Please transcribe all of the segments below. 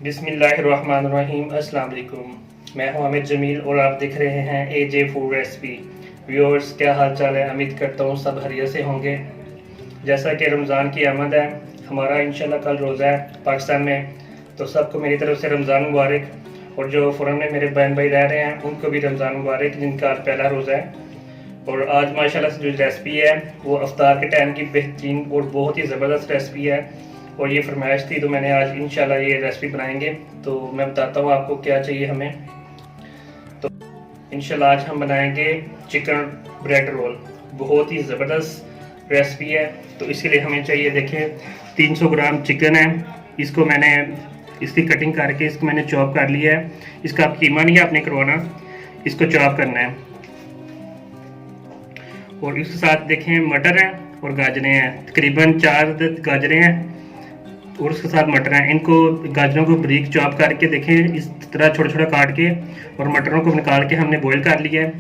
बिस्मिल्लाहिर्रहमानिर्रहीम। अस्सलाम वालेकुम। मैं हूं आमिर जमील और आप देख रहे हैं AJ फूड रेसिपी। व्यूअर्स, क्या हाल चाल है? उम्मीद करता हूं सब खैरियत से होंगे। जैसा कि रमज़ान की आमद है, हमारा इंशाल्लाह कल रोज़ा है पाकिस्तान में, तो सबको मेरी तरफ से रमज़ान मुबारक। और जो फ़ौरन में मेरे बहन भाई रह रहे हैं उनको भी रमज़ान मुबारक, जिनका आज पहला रोज़ा है। और आज माशाल्लाह से जो रेसिपी है वो अफ्तार के टाइम की बेहतरीन और बहुत ही ज़बरदस्त रेसिपी है, और ये फरमाइश थी तो मैंने आज इंशाल्लाह ये रेसिपी बनाएंगे। तो मैं बताता हूँ आपको क्या चाहिए हमें। तो इंशाल्लाह आज हम बनाएंगे चिकन ब्रेड रोल। बहुत ही ज़बरदस्त रेसिपी है। तो इसके लिए हमें चाहिए, देखिए 300 ग्राम चिकन है। इसको मैंने इसकी कटिंग करके इसको मैंने चॉप कर लिया है। इसका आप कीमा नहीं आपने करवाना, इसको चॉप करना है। और इसके साथ देखें मटर है और गाजरें हैं, तकरीबन 4 गाजरें हैं और उसके साथ मटर हैं। इनको गाजरों को बारीक चॉप करके देखें इस तरह छोटा छोटा काट के, और मटरों को निकाल के हमने बॉईल कर लिया है।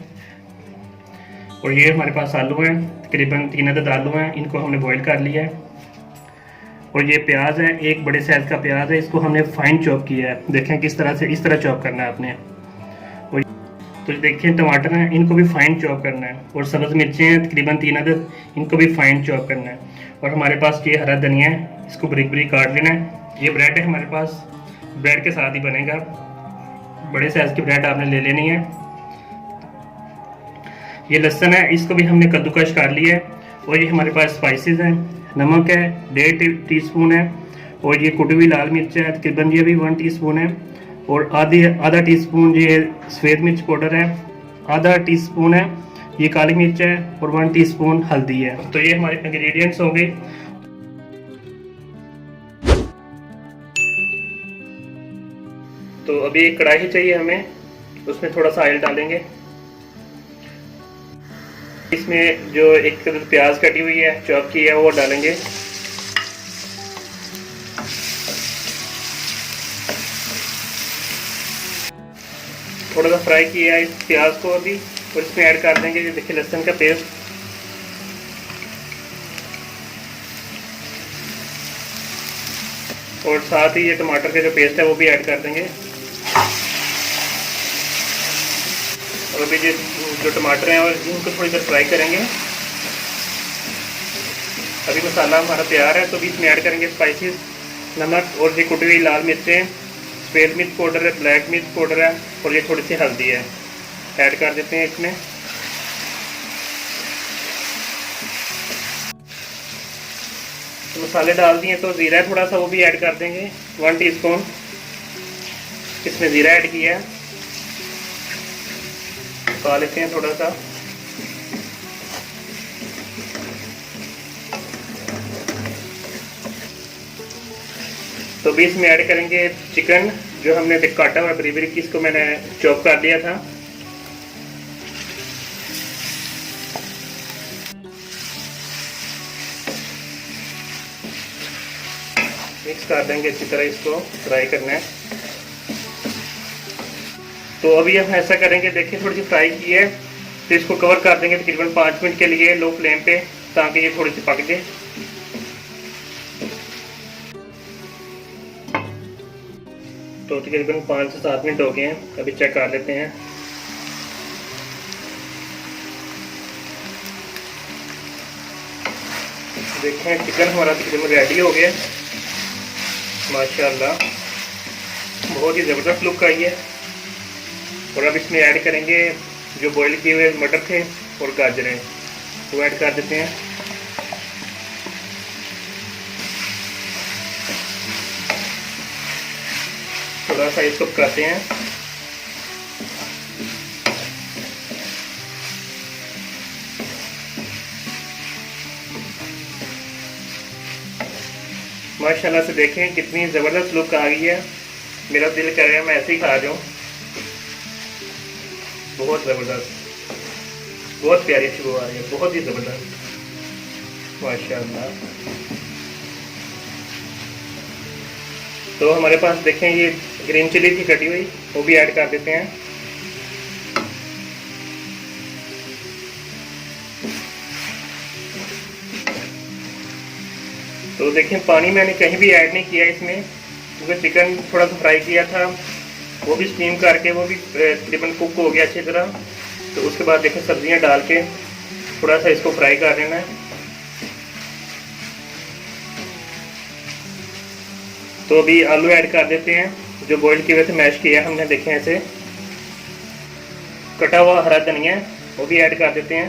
और ये हमारे पास आलू हैं, तकरीबन 3 अदद आलू हैं, इनको हमने बॉईल कर लिया है। और ये प्याज है, एक बड़े साइज़ का प्याज है, इसको हमने फाइन चॉप किया है। देखें किस तरह से, इस तरह चॉप करना है आपने। और तो देखिए टमाटर हैं, इनको भी फाइन चॉप करना है। और सब्ज़ मिर्चें हैं तकरीबन 3 अदद, इनको भी फाइन चॉप करना है। और हमारे पास ये हरा धनिया है, इसको बारीक बारीक काट लेना है। ये ब्रेड है हमारे पास, ब्रेड के साथ ही बनेगा। बड़े साइज़ की ब्रेड आपने ले लेनी है। ये लहसुन है, इसको भी हमने कद्दूकश कर लिया है। और ये हमारे पास स्पाइसेस हैं, नमक है 1.5 टीस्पून है, और ये कुटी हुई लाल मिर्च है तकरीबन ये भी 1 टीस्पून है, और आधा टीस्पून ये सफ़ेद मिर्च पाउडर है, आधा टीस्पून है ये काली मिर्च है, और 1 टीस्पून हल्दी है। तो ये हमारे इंग्रेडिएंट्स होंगे। तो अभी एक कढ़ाई चाहिए हमें, उसमें थोड़ा सा ऑयल डालेंगे। इसमें जो एक प्याज कटी हुई है चॉप की है वो डालेंगे। थोड़ा सा फ्राई किया है इस प्याज को अभी, और इसमें ऐड कर देंगे ये देखिए लहसुन का पेस्ट। और साथ ही ये टमाटर का जो पेस्ट है वो भी ऐड कर देंगे। और अभी जो टमाटर हैं और इनको थोड़ी देर फ्राई करेंगे। अभी मसाला हमारा तैयार है, तो अभी इसमें ऐड करेंगे स्पाइसेस, नमक और ये कुटी हुई लाल मिर्चें, सफ़ेद मिर्च पाउडर है, ब्लैक मिर्च पाउडर है, और ये थोड़ी सी हल्दी है, ऐड कर देते हैं इसमें। तो मसाले डाल दिए, तो ज़ीरा थोड़ा सा वो भी ऐड कर देंगे, 1 टीस्पून इसमें ज़ीरा ऐड किया है। पका लेते हैं थोड़ा सा। तो भी इसमें ऐड करेंगे चिकन जो हमने काटा हुआ बरी बरी, इसको मैंने चॉप कर दिया था। मिक्स कर देंगे अच्छी तरह, इसको फ्राई करना है। तो अभी हम ऐसा करेंगे, देखिए थोड़ी सी फ्राई की है, तो इसको कवर कर देंगे तकरीबन 5 मिनट के लिए लो फ्लेम पे, ताकि ये थोड़ी सी पक जाए। तो तकरीबन 5 से 7 मिनट हो गए हैं, अभी चेक कर लेते हैं। देखें चिकन हमारा तकरीबन रेडी हो गया माशाल्लाह, बहुत ही ज़बरदस्त लुक आई है। और अब इसमें ऐड करेंगे जो बॉईल किए हुए मटर थे और गाजरें, वो ऐड कर देते हैं। थोड़ा सा इसको पकाते हैं। माशाल्लाह से देखें कितनी ज़बरदस्त लुक आ गई है। मेरा दिल कर रहा है मैं ऐसे ही खा जाऊँ। बहुत ज़बरदस्त, बहुत प्यारी खुशबू आ रही है, बहुत ही ज़बरदस्त माशाल्लाह। तो हमारे पास देखें ये ग्रीन चिली थी कटी हुई, वो भी ऐड कर देते हैं। तो देखें पानी मैंने कहीं भी ऐड नहीं किया इसमें, क्योंकि चिकन थोड़ा सा फ्राई किया था, वो भी स्टीम करके वो भी तकरीबन कुक हो गया अच्छी तरह। तो उसके बाद देखें सब्जियां डाल के थोड़ा सा इसको फ्राई कर लेना है। तो अभी आलू ऐड कर देते हैं जो बॉइल किए हुए थे, मैश किया हमने, देखें ऐसे। कटा हुआ हरा धनिया वो भी ऐड कर देते हैं,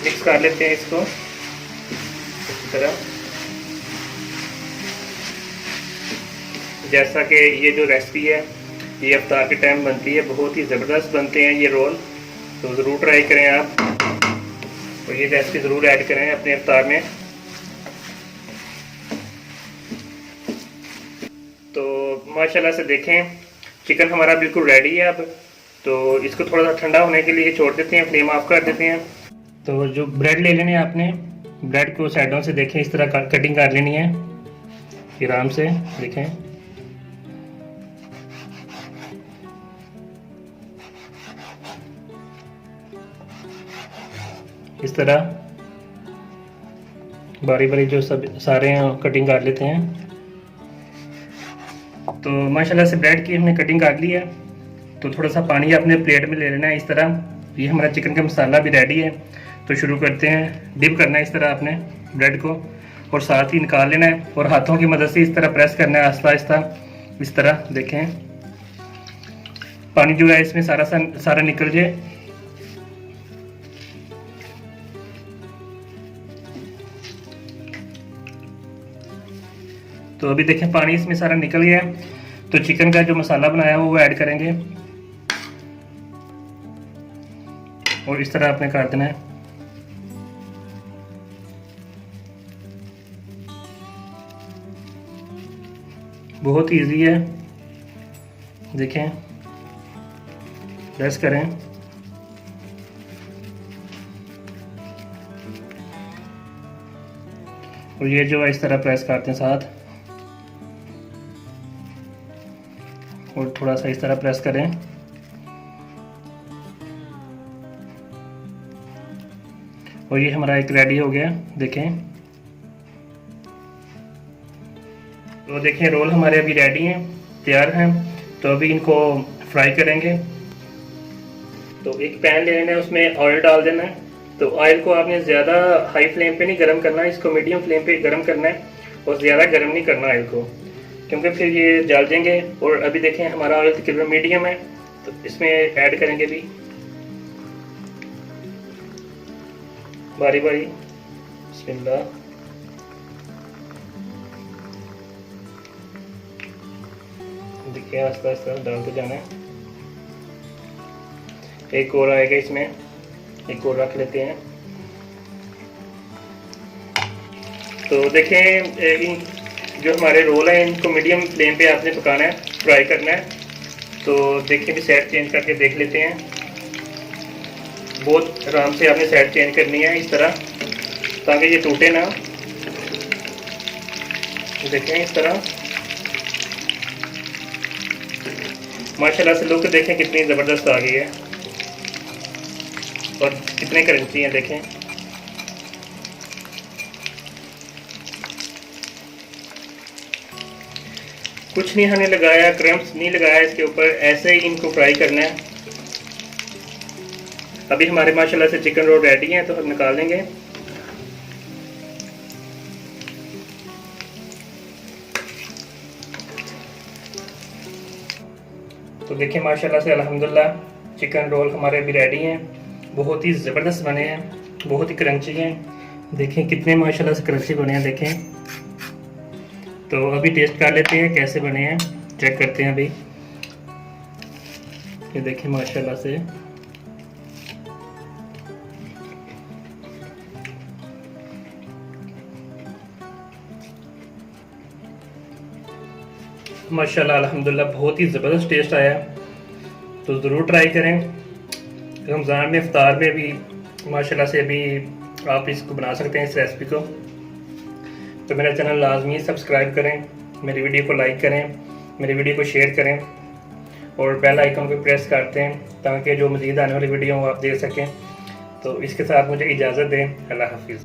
मिक्स कर लेते हैं इसको इस तरह। जैसा कि ये जो रेसिपी है ये इफ्तार के टाइम बनती है, बहुत ही ज़बरदस्त बनते हैं ये रोल, तो ज़रूर ट्राई करें आप, और ये रेसिपी ज़रूर ऐड करें अपने इफ्तार में। तो माशाल्लाह से देखें चिकन हमारा बिल्कुल रेडी है अब। तो इसको थोड़ा सा ठंडा होने के लिए छोड़ देते हैं, फ्लेम ऑफ कर देते हैं। तो जो ब्रेड ले लेनी है आपने, ब्रेड को साइडों से देखें इस तरह कटिंग कर लेनी है आराम से, देखें। इस तरह बारी बारी जो सब सारे कटिंग कर लेते हैं। तो माशाल्लाह से ब्रेड की हमने कटिंग कर ली है। तो थोड़ा सा पानी अपने प्लेट में ले लेना है इस तरह। ये हमारा चिकन का मसाला भी रेडी है, तो शुरू करते हैं। डिप करना है इस तरह आपने ब्रेड को, और साथ ही निकाल लेना है, और हाथों की मदद से इस तरह प्रेस करना है आहिस्ता आहिस्ता इस तरह। देखें पानी जो है इसमें सारा निकल जाए। तो अभी देखें पानी इसमें सारा निकल गया है। तो चिकन का जो मसाला बनाया हुआ वो ऐड करेंगे, और इस तरह आपने कर देना है। बहुत इजी है, देखें प्रेस करें। और ये जो है इस तरह प्रेस करते हैं साथ, और थोड़ा सा इस तरह प्रेस करें। और ये हमारा एक रेडी हो गया, देखें। तो देखें रोल हमारे अभी रेडी हैं, तैयार हैं। तो अभी इनको फ्राई करेंगे। तो एक पैन ले लेना है, उसमें ऑयल डाल देना है। तो ऑयल को आपने ज़्यादा हाई फ्लेम पे नहीं गर्म करना है, इसको मीडियम फ्लेम पे गर्म करना है, और ज़्यादा गर्म नहीं करना ऑयल को, क्योंकि फिर ये जल जाएंगे। और अभी देखें हमारा ऑयल तकरीबन मीडियम है, तो इसमें ऐड करेंगे भी बारी बारी। बिस्मिल्लाह। देखिए आस्ता आस्ता डालते जाना है। एक और आएगा इसमें, एक और रख लेते हैं। तो देखें जो हमारे रोल हैं इनको मीडियम फ्लेम पे आपने पकाना है, फ्राई करना है। तो देखिए भी साइड चेंज करके देख लेते हैं। बहुत आराम से आपने साइड चेंज करनी है इस तरह, ताकि ये टूटे ना। देखें इस तरह माशाल्लाह से लुक देखें कितनी ज़बरदस्त आ गई है, और कितने क्रंची हैं देखें। कुछ नहीं हमने लगाया, क्रम्स नहीं लगाया इसके ऊपर, ऐसे ही इनको फ्राई करना है। अभी हमारे माशाल्लाह से चिकन रोल रेडी हैं, तो हम निकाल देंगे। तो देखिए माशाल्लाह से अल्हम्दुलिल्लाह चिकन रोल हमारे अभी रेडी हैं। बहुत ही ज़बरदस्त बने हैं, बहुत ही क्रंची हैं। देखें कितने माशाल्लाह से क्रंची बने हैं, देखें। तो अभी टेस्ट कर लेते हैं कैसे बने हैं, चेक करते हैं अभी। ये देखें माशाल्लाह से माशाल्लाह अल्हम्दुलिल्लाह बहुत ही ज़बरदस्त टेस्ट आया। तो ज़रूर ट्राई करें। रमज़ान में इफ्तार में भी माशाल्लाह से अभी आप इसको बना सकते हैं, इस रेसिपी को। तो मेरा चैनल लाजमी सब्सक्राइब करें, मेरी वीडियो को लाइक करें, मेरी वीडियो को शेयर करें, और बेल आइकन को प्रेस करते हैं ताकि जो मज़ीद आने वाली वीडियो आप देख सकें। तो इसके साथ मुझे इजाज़त दें। अल्लाह हाफिज़।